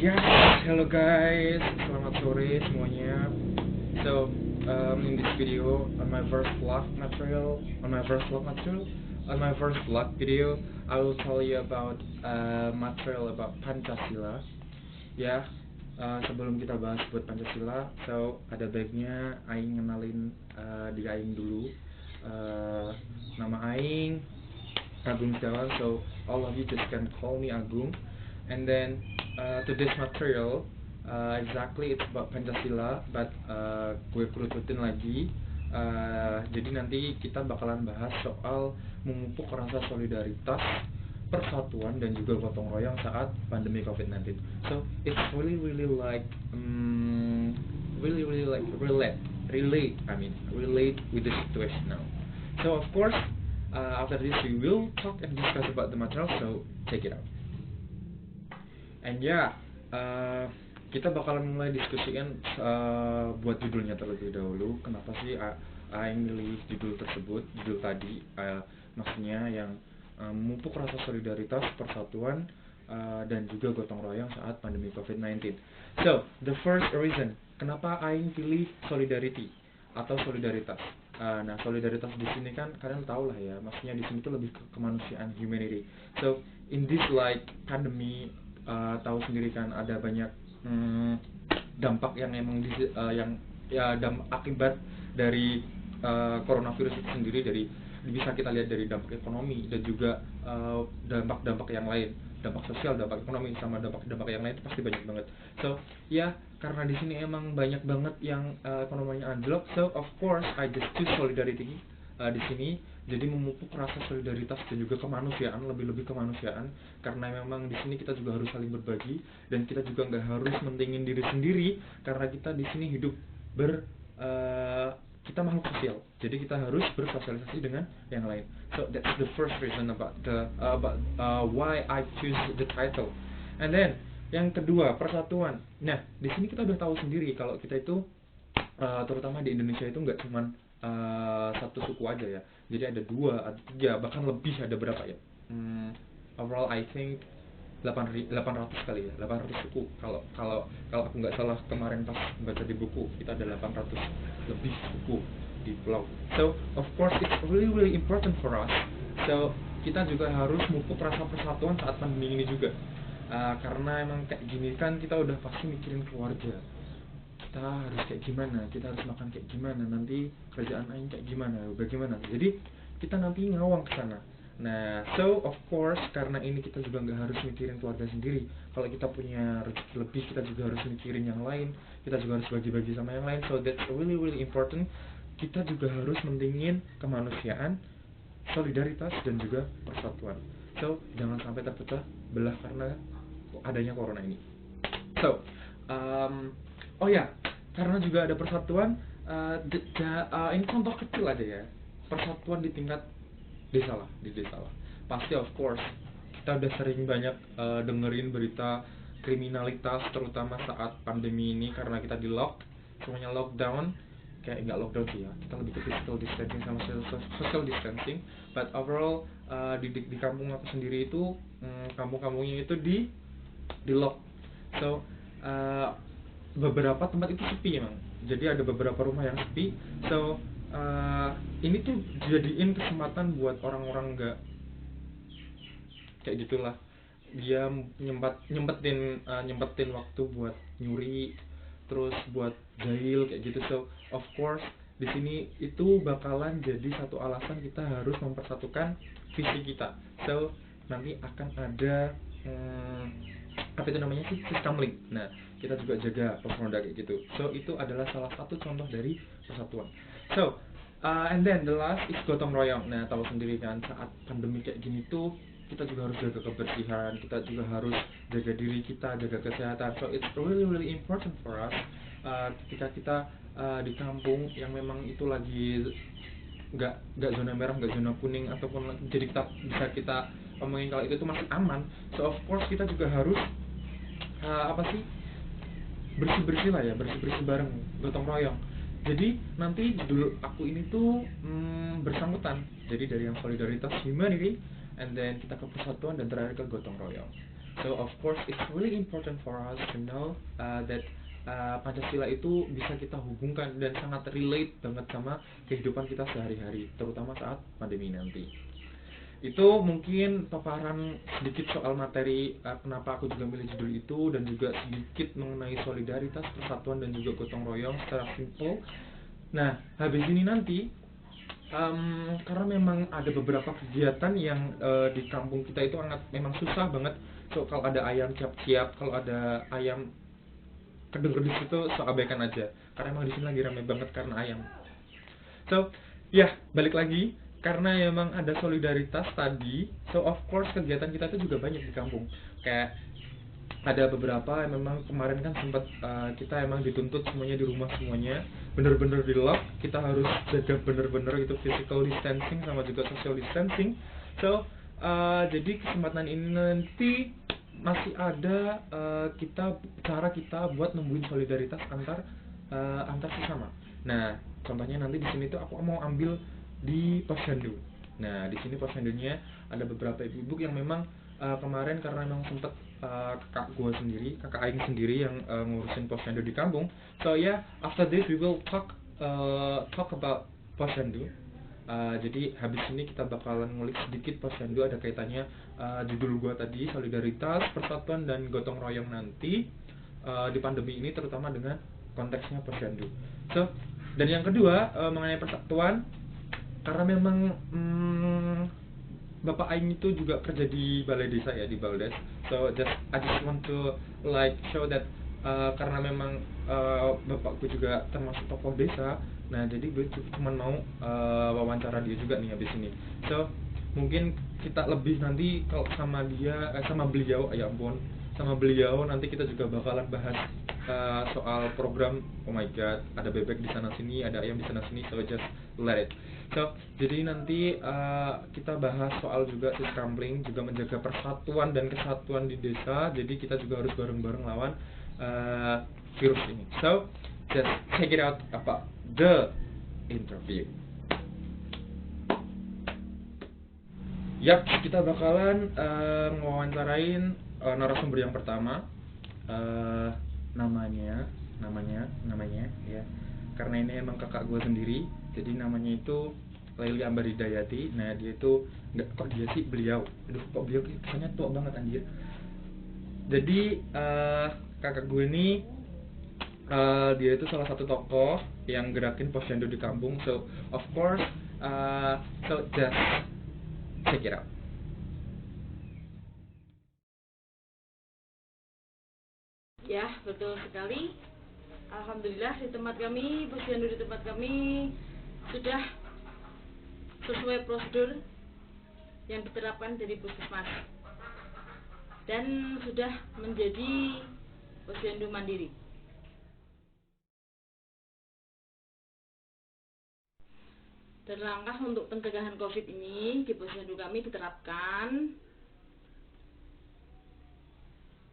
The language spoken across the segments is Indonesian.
Yes, hello guys, selamat sore semuanya. So, in this video, on my first vlog material, on my first vlog video, I will tell you about material about Pancasila. Ya, sebelum kita bahas buat Pancasila, so ada baiknya Aing ngenalin diri Aing dulu. Nama Aing Agung Setiawan, so all of you just can call me Agung. And then today's material exactly it's about Pancasila, but gue kerucutin lagi. Jadi nanti kita bakalan bahas soal memupuk rasa solidaritas, persatuan dan juga gotong royong saat pandemi COVID-19. So it's really like relate with the situation now. So of course after this we will talk and discuss about the material, so check it out. And kita bakalan mulai diskusikan buat judulnya terlebih dahulu. Kenapa sih Aing milih judul tersebut, judul tadi, maksudnya yang memupuk rasa solidaritas, persatuan, dan juga gotong royong saat pandemi COVID-19. So, the first reason, kenapa Aing pilih solidarity atau solidaritas. Nah, solidaritas di sini kan kalian tahu lah ya, maksudnya di sini tuh lebih ke kemanusiaan, humanity. So, in this like pandemi, tahu sendiri kan ada banyak dampak yang emang akibat dari coronavirus itu sendiri, dari bisa kita lihat dari dampak ekonomi dan juga dampak-dampak yang lain, dampak sosial, dampak ekonomi sama dampak yang lain itu pasti banyak banget. So karena di sini emang banyak banget yang ekonominya anjlok, so of course I just choose solidarity di sini. Jadi memupuk rasa solidaritas dan juga kemanusiaan, lebih kemanusiaan, karena memang di sini kita juga harus saling berbagi dan kita juga nggak harus mentingin diri sendiri, karena kita di sini hidup kita makhluk sosial, jadi kita harus bersosialisasi dengan yang lain. So that's the first reason about why I choose the title. And then yang kedua, persatuan. Nah, di sini kita udah tahu sendiri kalau kita itu terutama di Indonesia itu nggak cuman satu suku aja ya, jadi ada 2, ada 3, bahkan lebih, ada berapa ya, overall I think 800 kali ya, 800 suku kalau aku nggak salah kemarin pas baca di buku, kita ada 800 lebih suku di pulau. So of course it's really important for us, so kita juga harus memupuk rasa persatuan saat pandemi ini juga, karena emang kayak gini kan kita udah pasti mikirin keluarga, kita harus kayak gimana, kita harus makan kayak gimana, nanti kerjaan Aing kayak gimana, bagaimana, jadi kita nanti ngawang ke sana. Nah, so of course karena ini kita juga nggak harus mikirin keluarga sendiri. Kalau kita punya rezeki lebih, kita juga harus mikirin yang lain, kita juga harus bagi-bagi sama yang lain. So that's really important. Kita juga harus mentingin kemanusiaan, solidaritas dan juga persatuan. So jangan sampai terpecah belah karena adanya corona ini. So karena juga ada persatuan, ini contoh kecil aja ya, persatuan di tingkat desa lah, pasti of course kita udah sering banyak dengerin berita kriminalitas, terutama saat pandemi ini, karena kita di semuanya lockdown, kayak nggak lockdown sih ya, kita lebih ke physical distancing sama social distancing, but overall di kampung aku sendiri itu, kampung-kampungnya itu di lock. So beberapa tempat itu sepi emang, jadi ada beberapa rumah yang sepi. So ini tuh jadiin kesempatan buat orang-orang nggak kayak gitulah, dia nyempetin waktu buat nyuri, terus buat jahil kayak gitu. So of course di sini itu bakalan jadi satu alasan kita harus mempersatukan visi kita. So nanti akan ada apa itu namanya sih, sistem link. Nah, kita juga jaga pos ronda kayak gitu. So itu adalah salah satu contoh dari persatuan. So and then the last is gotong royong. Nah, tahu sendiri kan saat pandemi kayak gini tuh kita juga harus jaga kebersihan, kita juga harus jaga diri kita, jaga kesehatan. So it's really important for us ketika kita di kampung yang memang itu lagi nggak zona merah, nggak zona kuning, ataupun jadi kita ngomongin kalau itu masih aman. So of course kita juga harus bersih lah ya, bersih bareng, gotong royong. Jadi nanti judul aku ini tuh bersangkutan, jadi dari yang solidaritas, humanity, and then kita ke persatuan, dan terakhir ke gotong royong. So of course it's really important for us to know that Pancasila itu bisa kita hubungkan dan sangat relate banget sama kehidupan kita sehari-hari, terutama saat pandemi nanti. Itu mungkin paparan sedikit soal materi kenapa aku juga milih judul itu, dan juga sedikit mengenai solidaritas, persatuan, dan juga gotong royong secara simple. Nah, habis ini nanti karena memang ada beberapa kegiatan yang di kampung kita itu memang susah banget. So kalau ada ayam siap-siap, kalau ada ayam kedus-kedus itu so abaikan aja, karena emang di sini lagi ramai banget karena ayam. So ya, balik lagi, karena emang ada solidaritas tadi, so of course kegiatan kita itu juga banyak di kampung. Kayak ada beberapa yang memang kemarin kan sempat kita emang dituntut semuanya di rumah, semuanya bener-bener di lock, kita harus jaga bener-bener itu physical distancing sama juga social distancing. So jadi kesempatan ini nanti masih ada cara kita buat nembuin solidaritas antar sesama. Nah, contohnya nanti di sini tuh aku mau ambil di posyandu. Nah, di sini posyandunya ada beberapa ibu-ibu yang memang kemarin karena memang sempet kakak Aing sendiri yang ngurusin posyandu di kampung. So yeah, after this we will talk about posyandu. Jadi habis ini kita bakalan ngulik sedikit posyandu, ada kaitannya judul gua tadi, solidaritas, persatuan, dan gotong royong nanti di pandemi ini, terutama dengan konteksnya posyandu. So, dan yang kedua mengenai persatuan, karena memang Bapak Aing itu juga kerja di balai desa ya, di Baldes. So I just want to like show that karena memang bapakku juga termasuk tokoh desa. Nah, jadi gue cuma mau wawancara dia juga nih habis ini. So mungkin kita lebih nanti kalau sama beliau, ya ampun, sama beliau nanti kita juga bakalan bahas soal program. Oh my god, ada bebek di sana sini, ada ayam di sana sini, so just let it. So jadi nanti kita bahas soal juga si scrambling, juga menjaga persatuan dan kesatuan di desa. Jadi kita juga harus bareng-bareng lawan virus ini. So just check it out about the interview. Yap, kita bakalan ngewawancarain narasumber yang pertama. Namanya ya, karena ini emang kakak gue sendiri, jadi namanya itu Laili Ambar Hidayati. Nah, dia itu beliau, aduh kok beliau kesannya tua banget anjir. Jadi kakak gue ini dia itu salah satu tokoh yang gerakin posyandu di kampung. So of course so just check it out. Ya, betul sekali. Alhamdulillah di tempat kami, posyandu di tempat kami sudah sesuai prosedur yang diterapkan dari puskesmas dan sudah menjadi posyandu mandiri. Dan langkah untuk pencegahan COVID ini di posyandu kami diterapkan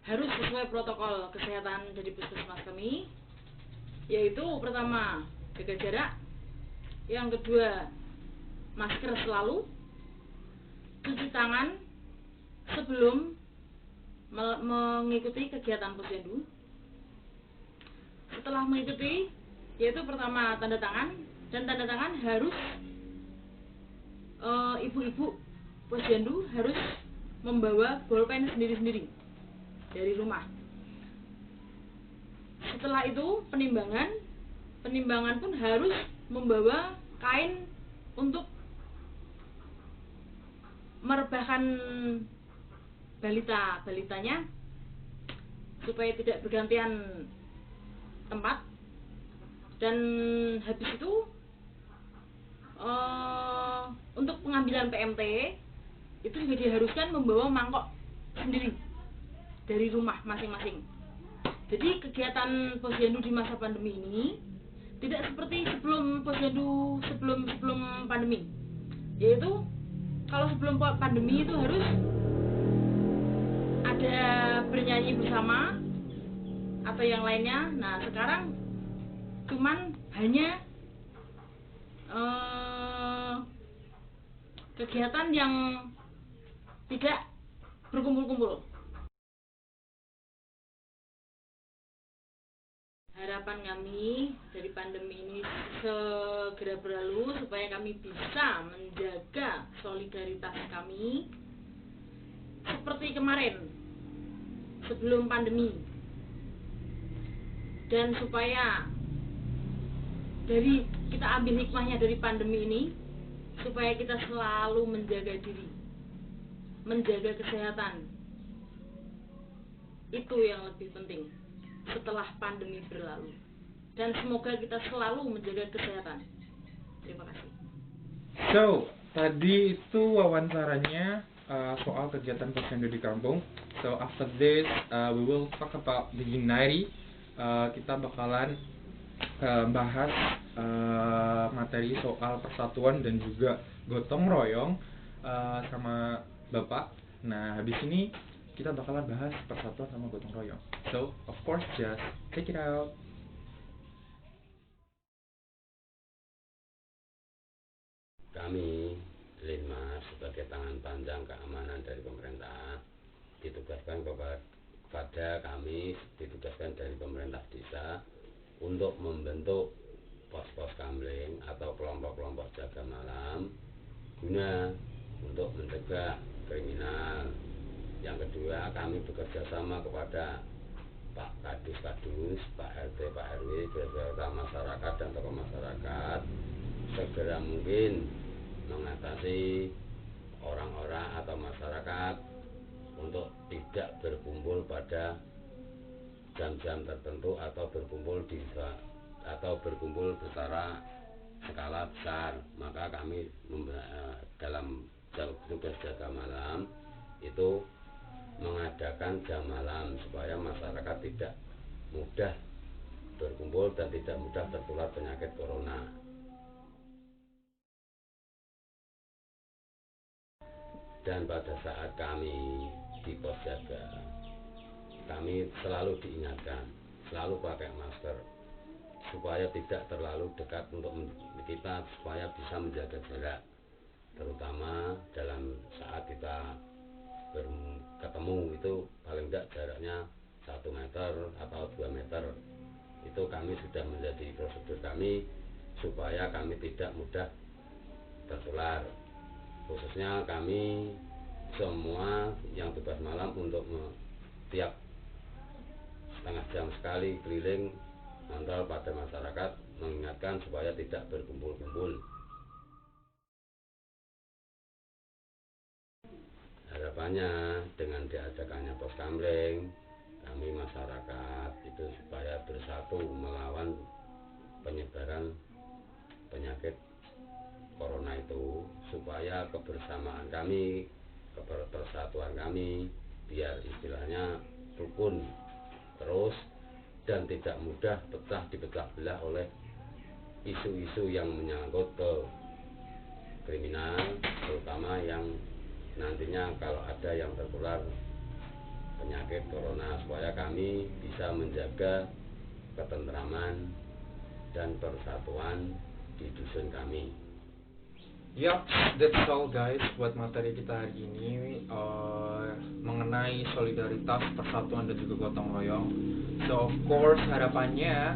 harus sesuai protokol kesehatan dari puskesmas kami, yaitu pertama jaga jarak, yang kedua masker selalu, cuci tangan sebelum mengikuti kegiatan posyandu. Setelah mengikuti, yaitu pertama tanda tangan, dan tanda tangan harus ibu-ibu posyandu harus membawa bolpen sendiri-sendiri dari rumah. Setelah itu penimbangan pun harus membawa kain untuk merebahkan balitanya supaya tidak bergantian tempat. Dan habis itu untuk pengambilan PMT itu juga diharuskan membawa mangkok sendiri dari rumah masing-masing. Jadi kegiatan posyandu di masa pandemi ini tidak seperti sebelum pandemi, yaitu kalau sebelum pandemi itu harus ada bernyanyi bersama atau yang lainnya. Nah, sekarang cuman hanya kegiatan yang tidak berkumpul-kumpul. harapan kami dari pandemi ini segera berlalu supaya kami bisa menjaga solidaritas kami seperti kemarin sebelum pandemi, dan supaya dari kita ambil hikmahnya dari pandemi ini supaya kita selalu menjaga diri, menjaga kesehatan. Itu yang lebih penting setelah pandemi berlalu, dan semoga kita selalu menjaga kesehatan. Terima kasih. So, tadi itu wawancaranya soal kegiatan posyandu di kampung. So, after this, we will talk about the Unity. Kita bakalan bahas materi soal persatuan dan juga gotong royong sama Bapak. Nah, habis ini kita bakalan bahas persatuan sama gotong royong. So, of course, just check it out. Kami Linmas sebagai tangan panjang keamanan dari pemerintah ditugaskan ditugaskan dari pemerintah desa untuk membentuk pos-pos kamling atau kelompok-kelompok jaga malam guna untuk mencegah kriminal. Yang kedua, kami bekerja sama kepada Pak Kadus, Pak RT, Pak RW, beserta masyarakat dan tokoh masyarakat segera mungkin mengatasi orang-orang atau masyarakat untuk tidak berkumpul pada jam-jam tertentu atau berkumpul secara skala besar. Maka kami dalam tugas jaga malam itu mengadakan jam malam supaya masyarakat tidak mudah berkumpul dan tidak mudah tertular penyakit corona. Dan pada saat kami di pos jaga, kami selalu diingatkan, selalu pakai masker supaya tidak terlalu dekat untuk kita, supaya bisa menjaga jarak, terutama dalam saat kita ketemu itu paling tidak jaraknya 1 meter atau 2 meter. Itu kami sudah menjadi prosedur kami supaya kami tidak mudah tertular. Khususnya kami semua yang tugas malam untuk tiap setengah jam sekali keliling kontrol pada masyarakat, mengingatkan supaya tidak berkumpul-kumpul. Harapannya dengan diadakannya pos kamling, kami masyarakat itu supaya bersatu melawan penyebaran penyakit corona itu, supaya kebersamaan kami, persatuan kami biar istilahnya rukun terus dan tidak mudah dipecah belah oleh isu-isu yang menyangkut ke kriminal, terutama yang nantinya kalau ada yang tertular penyakit corona, supaya kami bisa menjaga ketentraman dan persatuan di dusun kami. Yup, that's all guys buat materi kita hari ini mengenai solidaritas, persatuan dan juga gotong royong. So of course harapannya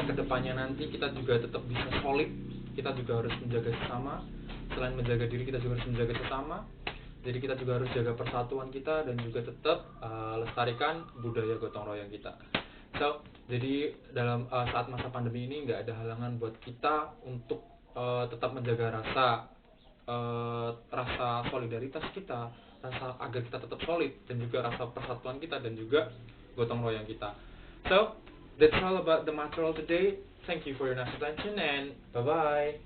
kedepannya nanti kita juga tetap bisa solid, kita juga harus menjaga sesama. Selain menjaga diri, kita juga harus menjaga sesama. Jadi kita juga harus jaga persatuan kita dan juga tetap lestarikan budaya gotong royong kita. So jadi dalam saat masa pandemi ini nggak ada halangan buat kita untuk tetap menjaga rasa solidaritas kita, rasa agar kita tetap solid, dan juga rasa persatuan kita dan juga gotong royong kita. So that's all about the material today. Thank you for your nice attention and bye bye.